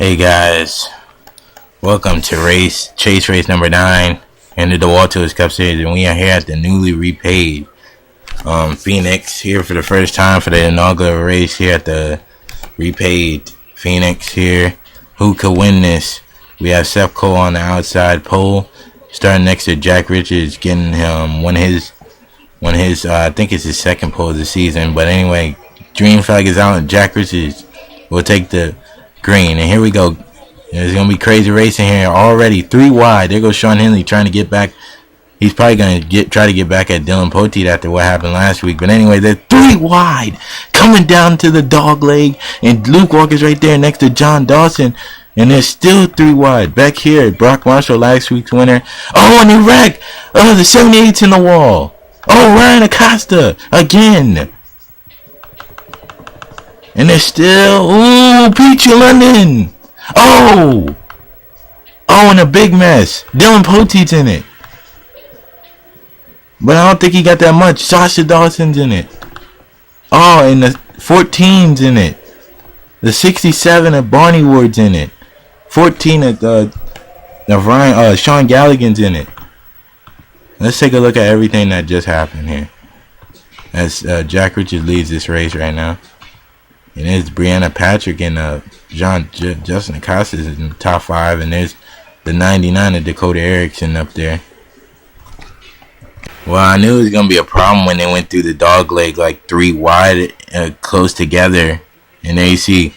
Hey guys, welcome to Chase race number 9 in the Dewalt Cup Series, and we are here at the newly repaid Phoenix, here for the first time for the inaugural race here at the repaid Phoenix here. Who could win this? We have Seth Cole on the outside pole, starting next to Jack Richards, getting him one of his I think it's his second pole of the season. But anyway, green flag is out and Jack Richards will take the green, and here we go. There's gonna be crazy racing here already. 3 wide. There goes Shawn Henley trying to get back. He's probably gonna try to get back at Dillon after what happened last week. But anyway, they're 3 wide, coming down to the dog leg, and Luke Walker's right there next to John Dawson, and they're still 3 wide. Back here, Brock Marshall, last week's winner. Oh, and he wrecked. Oh, the 78's in the wall. Oh, Ryan Acosta again. And they're still, ooh, Pichu London. Oh, and a big mess. Dillon in it. But I don't think he got that much. Sasha Dawson's in it. Oh, and the 14's in it. The 67 of Barney Ward's in it. 14 of Sean Galligan's in it. Let's take a look at everything that just happened here. As Jack Richards leads this race right now. And there's Brianna Patrick and Justin Acosta is in the top 5, and there's the 99 of Dakota Erickson up there. Well, I knew it was gonna be a problem when they went through the dog leg like 3 wide, close together, and there you see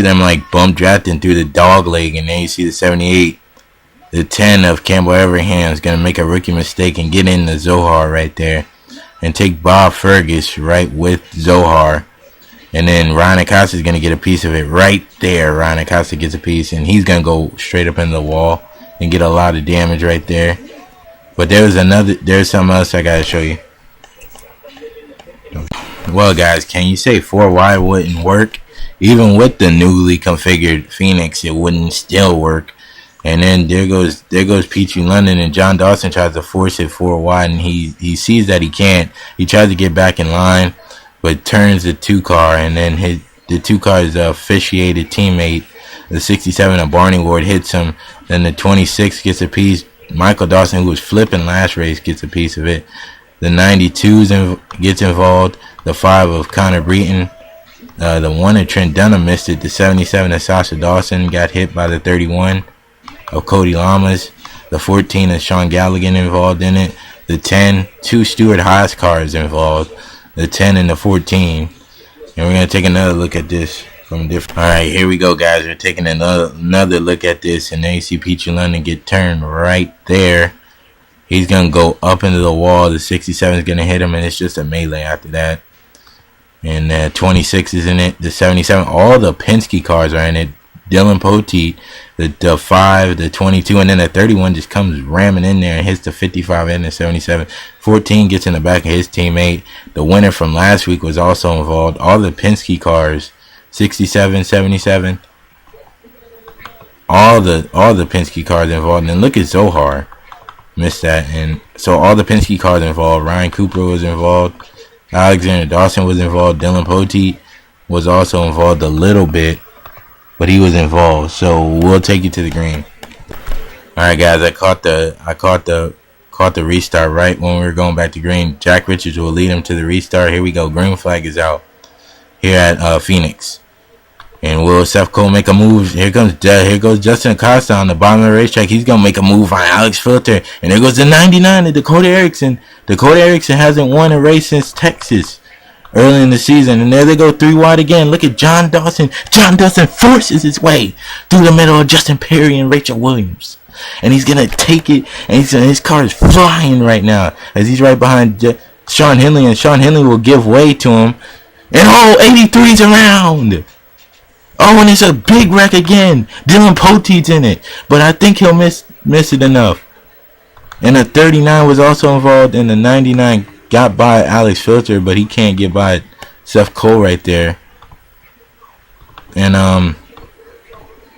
them like bump drafting through the dog leg, and then you see the 78, the 10 of Campbell Everham is gonna make a rookie mistake and get in the Zohar right there, and take Bob Fergus right with Zohar. And then Ryan Acosta is going to get a piece of it right there. Ryan Acosta gets a piece, and he's going to go straight up in the wall and get a lot of damage right there. But there's something else I got to show you. Well, guys, can you say 4 wide wouldn't work? Even with the newly configured Phoenix, it wouldn't still work. And then there goes Pichu London, and John Dawson tries to force it 4 wide, and he sees that he can't. He tries to get back in line, but turns the 2 car, and then the 2 car's officiated teammate, the 67 of Barney Ward, hits him. Then the 26 gets a piece. Michael Dawson, who was flipping last race, gets a piece of it. The 92 gets involved. The 5 of Connor Breton. The 1 of Trent Dunham missed it. The 77 of Sasha Dawson got hit by the 31 of Cody Lamas. The 14 of Sean Galligan involved in it. The 10, 2 Stuart Haas cars involved. The 10 and the 14, and we're gonna take another look at this from different. All right, here we go, guys. We're taking another look at this, and then you see Pichu London get turned right there. He's gonna go up into the wall. The 67 is gonna hit him, and it's just a melee after that. And the 26 is in it. The 77, all the Penske cars are in it. Dillon Poteet, the 5, the 22, and then the 31 just comes ramming in there and hits the 55 and the 77. 14 gets in the back of his teammate. The winner from last week was also involved. All the Penske cars, 67, 77, all the Penske cars involved. And look at Zohar, missed that. And so all the Penske cars involved. Ryan Cooper was involved. Alexander Dawson was involved. Dillon Poteet was also involved a little bit, but he was involved. So we'll take you to the green. All right, guys. I caught the restart right when we were going back to green. Jack Richards will lead him to the restart. Here we go. Green flag is out here at Phoenix. And will Seth Cole make a move? Here goes Justin Acosta on the bottom of the racetrack. He's gonna make a move on Alex Filter. And there goes the 99 of Dakota Erickson. Dakota Erickson hasn't won a race since Texas early in the season, and there they go 3 wide again. Look at John Dawson. John Dawson forces his way through the middle of Justin Perry and Rachel Williams, and he's gonna take it. And his car is flying right now as he's right behind Shawn Henley, and Shawn Henley will give way to him. And 83's around. Oh, and it's a big wreck again. Dillon Poteet's in it, but I think he'll miss it enough. And the 39 was also involved, and the 99 got by Alex Filter, but he can't get by Seth Cole right there. And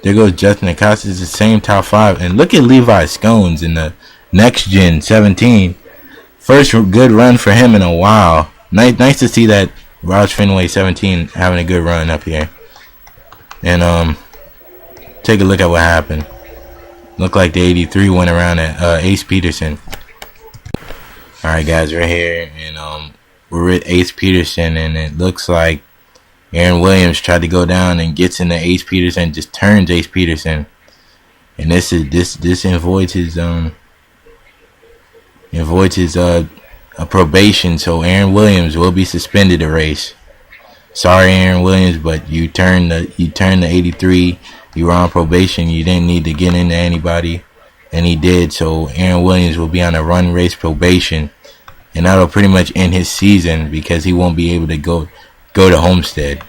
there goes Justin Acosta. It's the same top 5. And look at Levi Scones in the next gen 17. First good run for him in a while. Nice to see that Roush Fenway 17 having a good run up here. And take a look at what happened. Looked like the 83 went around at Ace Peterson. Alright guys, we're here and we're with Ace Peterson, and it looks like Aaron Williams tried to go down and gets into Ace Peterson, just turns Ace Peterson. And this avoids his probation, so Aaron Williams will be suspended a race. Sorry Aaron Williams, but you turned the 83. You were on probation. You didn't need to get into anybody, and he did. So Aaron Williams will be on a run race probation, and that'll pretty much end his season because he won't be able to go to Homestead.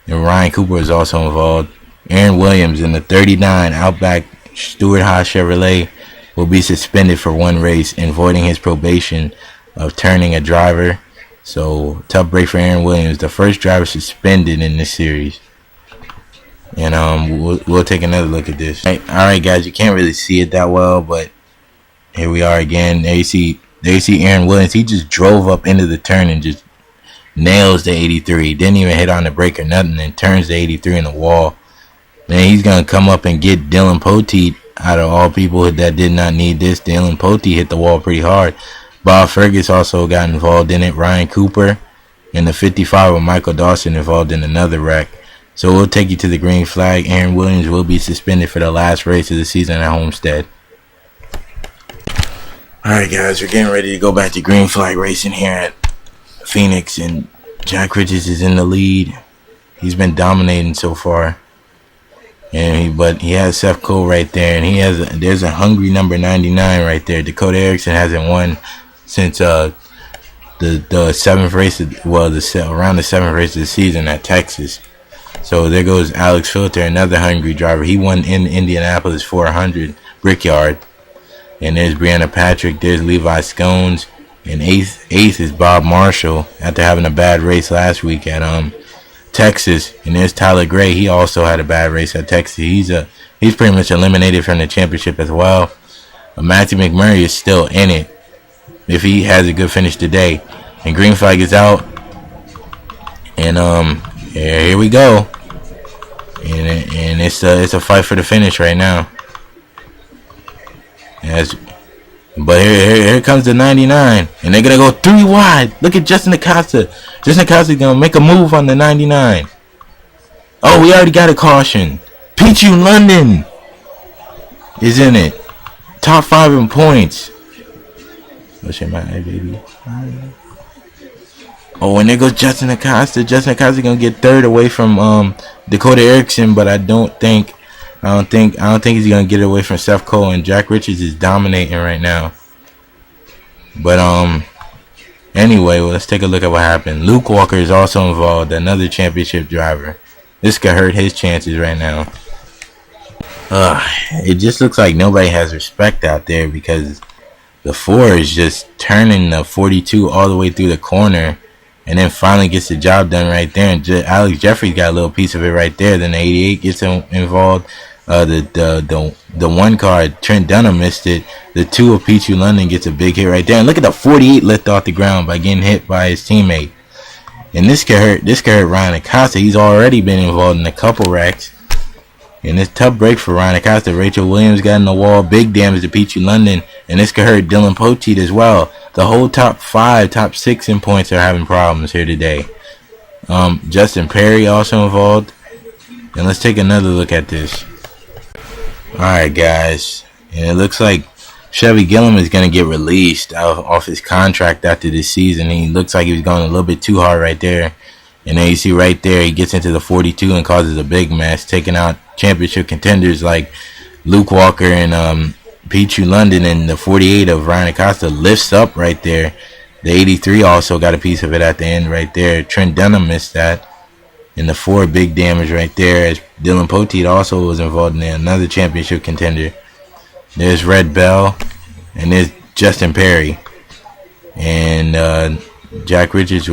And Ryan Cooper is also involved. Aaron Williams in the 39 Outback Stewart Haas Chevrolet will be suspended for one race and voiding his probation of turning a driver. So tough break for Aaron Williams, the first driver suspended in this series. And we'll take another look at this. Alright guys, you can't really see it that well, but here we are again. There you see Aaron Williams. He just drove up into the turn and just nails the 83. Didn't even hit on the brake or nothing, and turns the 83 in the wall. Then he's gonna come up and get Dillon Poteet. Out of all people that did not need this, Dillon Poteet hit the wall pretty hard. Bob Fergus also got involved in it. Ryan Cooper and the 55 with Michael Dawson involved in another wreck. So we'll take you to the green flag. Aaron Williams will be suspended for the last race of the season at Homestead. Alright guys, we're getting ready to go back to green flag racing here at Phoenix, and Jack Richards is in the lead. He's been dominating so far. But he has Seth Cole right there, and there's a hungry number 99 right there. Dakota Erickson hasn't won since the seventh race, around the seventh race of the season at Texas. So there goes Alex Filter, another hungry driver. He won in Indianapolis 400 Brickyard. And there's Brianna Patrick, there's Levi Scones, and eighth is Bob Marshall after having a bad race last week at Texas. And there's Tyler Gray. He also had a bad race at Texas. He's pretty much eliminated from the championship as well. Matthew McMurray is still in it if he has a good finish today. And green flag is out. And here we go. And it's a fight for the finish right now. But here comes the 99, and they're gonna go 3 wide. Look at Justin Acosta. Justin Acosta's gonna make a move on the 99. Oh, we already got a caution. Pichu London is in it. Top 5 in points. What's your mind, baby? Oh, and there goes Justin Acosta. Justin Acosta gonna get third away from Dakota Erickson, but I don't think he's gonna get it away from Seth Cole, and Jack Richards is dominating right now. But anyway, let's take a look at what happened. Luke Walker is also involved, another championship driver. This could hurt his chances right now. It just looks like nobody has respect out there because the 4 is just turning the 42 all the way through the corner, and then finally gets the job done right there. And Alex Jeffries got a little piece of it right there. Then the 88 gets involved. The 1 car, Trent Dunham missed it. The 2 of Pichu London gets a big hit right there. And look at the 48 lift off the ground by getting hit by his teammate. And this could hurt Ryan Acosta. He's already been involved in a couple wrecks. And this tough break for Ryan Acosta. Rachel Williams got in the wall. Big damage to Pichu London. And this could hurt Dillon Poteet as well. The whole top 5, top 6 in points are having problems here today. Justin Perry also involved. And let's take another look at this. Alright guys, and it looks like Chevy Gillum is going to get released off his contract after this season. He looks like he was going a little bit too hard right there. And then you see right there, he gets into the 42 and causes a big mess, taking out championship contenders like Luke Walker and Pichu London. And the 48 of Ryan Acosta lifts up right there. The 83 also got a piece of it at the end right there. Trent Dunham missed that. And the 4 big damage right there, as Dillon Poteet also was involved in another championship contender. There's Red Bell, and there's Justin Perry. And Jack Richards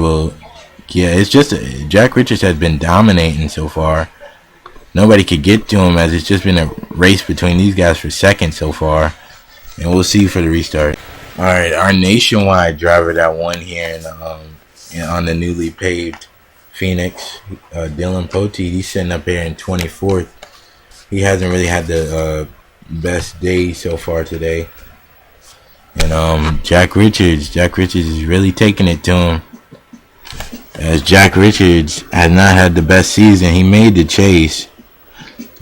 Jack Richards has been dominating so far. Nobody could get to him, as it's just been a race between these guys for second so far. And we'll see for the restart. Alright, our nationwide driver that won here on the newly paved Phoenix, Dillon Poteet, he's sitting up here in 24th. he hasn't really had the best day so far today. And Jack Richards is really taking it to him. As Jack Richards has not had the best season. He made the chase,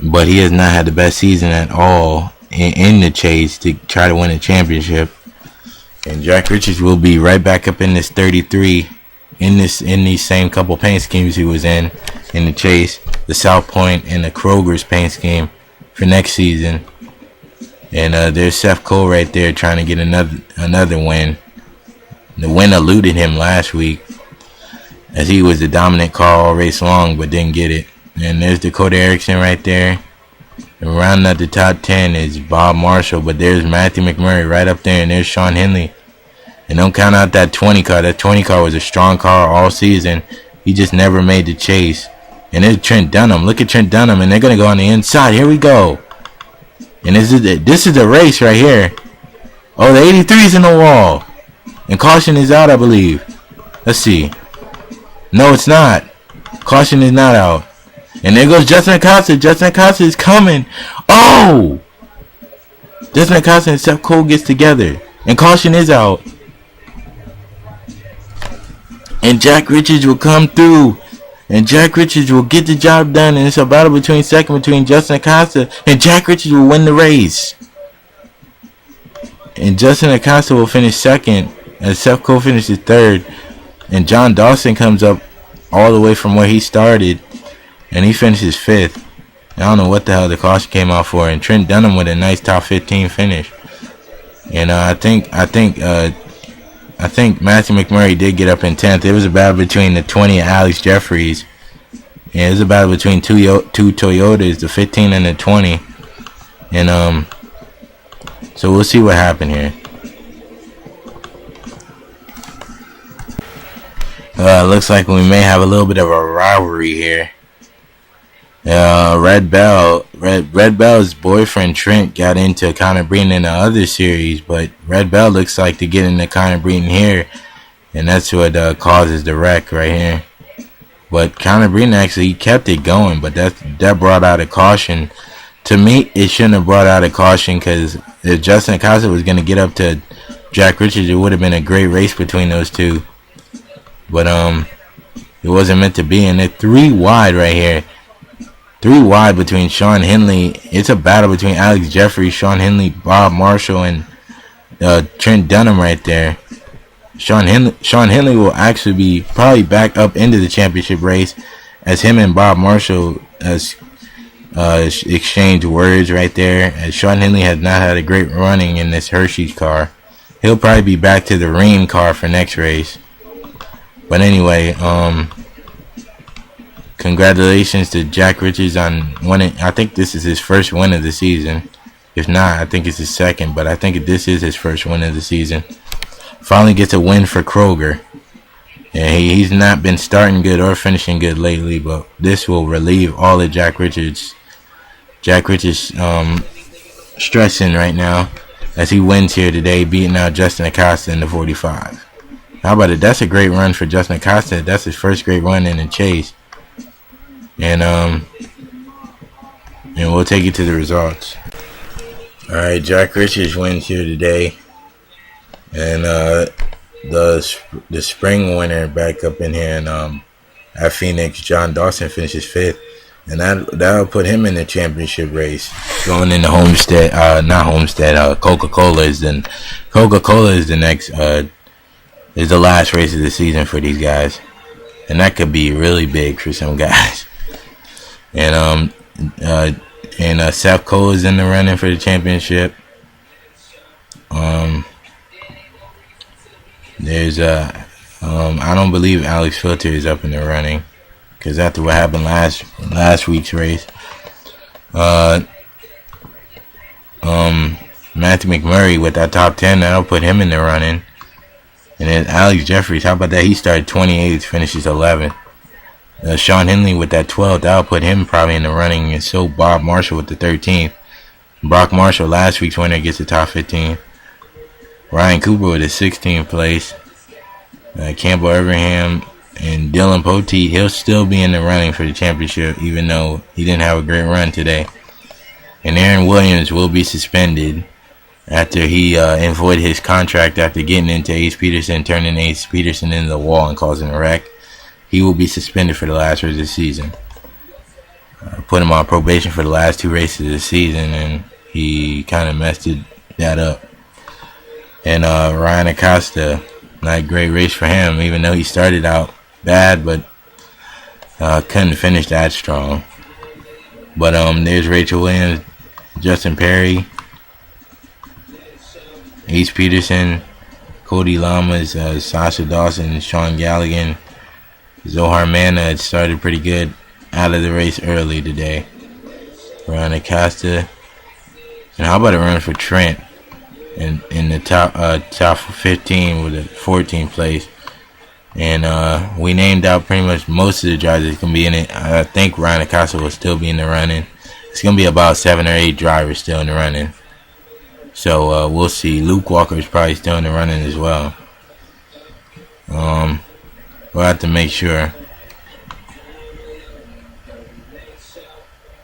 but he has not had the best season at all in the chase to try to win a championship. And Jack Richards will be right back up in this 33 in these same couple paint schemes he was in the chase, the South Point and the Kroger's paint scheme for next season. And there's Seth Cole right there trying to get another win. The win eluded him last week, as he was the dominant car all race long, but didn't get it. And there's Dakota Erickson right there. And rounding out the top 10 is Bob Marshall, but there's Matthew McMurray right up there, and there's Shawn Henley. And don't count out that 20 car. That 20 car was a strong car all season. He just never made the chase. And there's Trent Dunham. Look at Trent Dunham, and they're going to go on the inside. Here we go. And this is the race right here. Oh, the 83's in the wall. And caution is out, I believe. Let's see. No, it's not. Caution is not out. And there goes Justin Acosta. Justin Acosta is coming. Oh! Justin Acosta and Seth Cole gets together. And caution is out. And Jack Richards will come through. And Jack Richards will get the job done. And it's a battle between Justin Acosta. And Jack Richards will win the race. And Justin Acosta will finish second. And Seth Cole finishes third. And John Dawson comes up all the way from where he started. And he finishes fifth. I don't know what the hell the caution came out for. And Trent Dunham with a nice top 15 finish. And I think Matthew McMurray did get up in 10th. It was a battle between the 20 and Alex Jeffries. And it was a battle between two Toyotas, the 15 and the 20. And so we'll see what happened here. Looks like we may have a little bit of a rivalry here. Red Bell's boyfriend Trent got into Connor Breeden in the other series, but Red Bell looks like to get into Connor Breeden here, and that's what causes the wreck right here. But Connor Breeden actually kept it going, but that brought out a caution. To me, it shouldn't have brought out a caution, because if Justin Acosta was going to get up to Jack Richards, it would have been a great race between those two. But it wasn't meant to be, and they're 3 wide right here. 3 wide between Shawn Henley. It's a battle between Alex Jeffries, Shawn Henley, Bob Marshall, and Trent Dunham right there. Shawn Henley will actually be probably back up into the championship race, as him and Bob Marshall exchange words right there. As Shawn Henley has not had a great running in this Hershey's car. He'll probably be back to the Rheem car for next race. But anyway, congratulations to Jack Richards on winning. I think this is his first win of the season. If not, I think it's his second, but I think this is his first win of the season. Finally gets a win for Kroger. And he's not been starting good or finishing good lately, but this will relieve all of Jack Richards' stressing right now, as he wins here today, beating out Justin Acosta in the 45. How about it? That's a great run for Justin Acosta. That's his first great run in the chase. And we'll take you to the results. Alright, Jack Richards wins here today. And the spring winner back up in here, and at Phoenix, John Dawson finishes 5th. And that'll put him in the championship race. Going into Homestead, Coca-Cola is the next is the last race of the season for these guys. And that could be really big for some guys. And Seth Cole is in the running for the championship. There's I don't believe Alex Filter is up in the running, because after what happened last week's race, Matthew McMurray with that top 10, that'll put him in the running. And then Alex Jeffries, how about that? He started 28th, finishes 11th. Shawn Henley with that 12th, that'll put him probably in the running. And so Bob Marshall with the 13th. Brock Marshall, last week's winner, gets the top 15. Ryan Cooper with the 16th place. Campbell Everham and Dillon Poteet, he'll still be in the running for the championship, even though he didn't have a great run today. And Aaron Williams will be suspended after he voided his contract after getting into Ace Peterson, turning Ace Peterson into the wall and causing a wreck. He will be suspended for the last race of the season. Put him on probation for the last 2 races of the season, and he kind of messed that up. And Ryan Acosta, not a great race for him, even though he started out bad, but couldn't finish that strong. But there's Rachel Williams, Justin Perry, Ace Peterson, Cody Lamas, Sasha Dawson, Sean Galligan, Zohar Manna had started pretty good out of the race early today. Ryan Acosta. And how about a run for Trent in the top 15 with a 14th place. And we named out pretty much most of the drivers that's going to be in it. I think Ryan Acosta will still be in the running. It's going to be about 7 or 8 drivers still in the running. So we'll see. Luke Walker is probably still in the running as well. We'll have to make sure.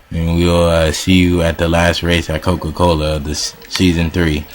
And we'll see you at the last race at Coca-Cola this season 3.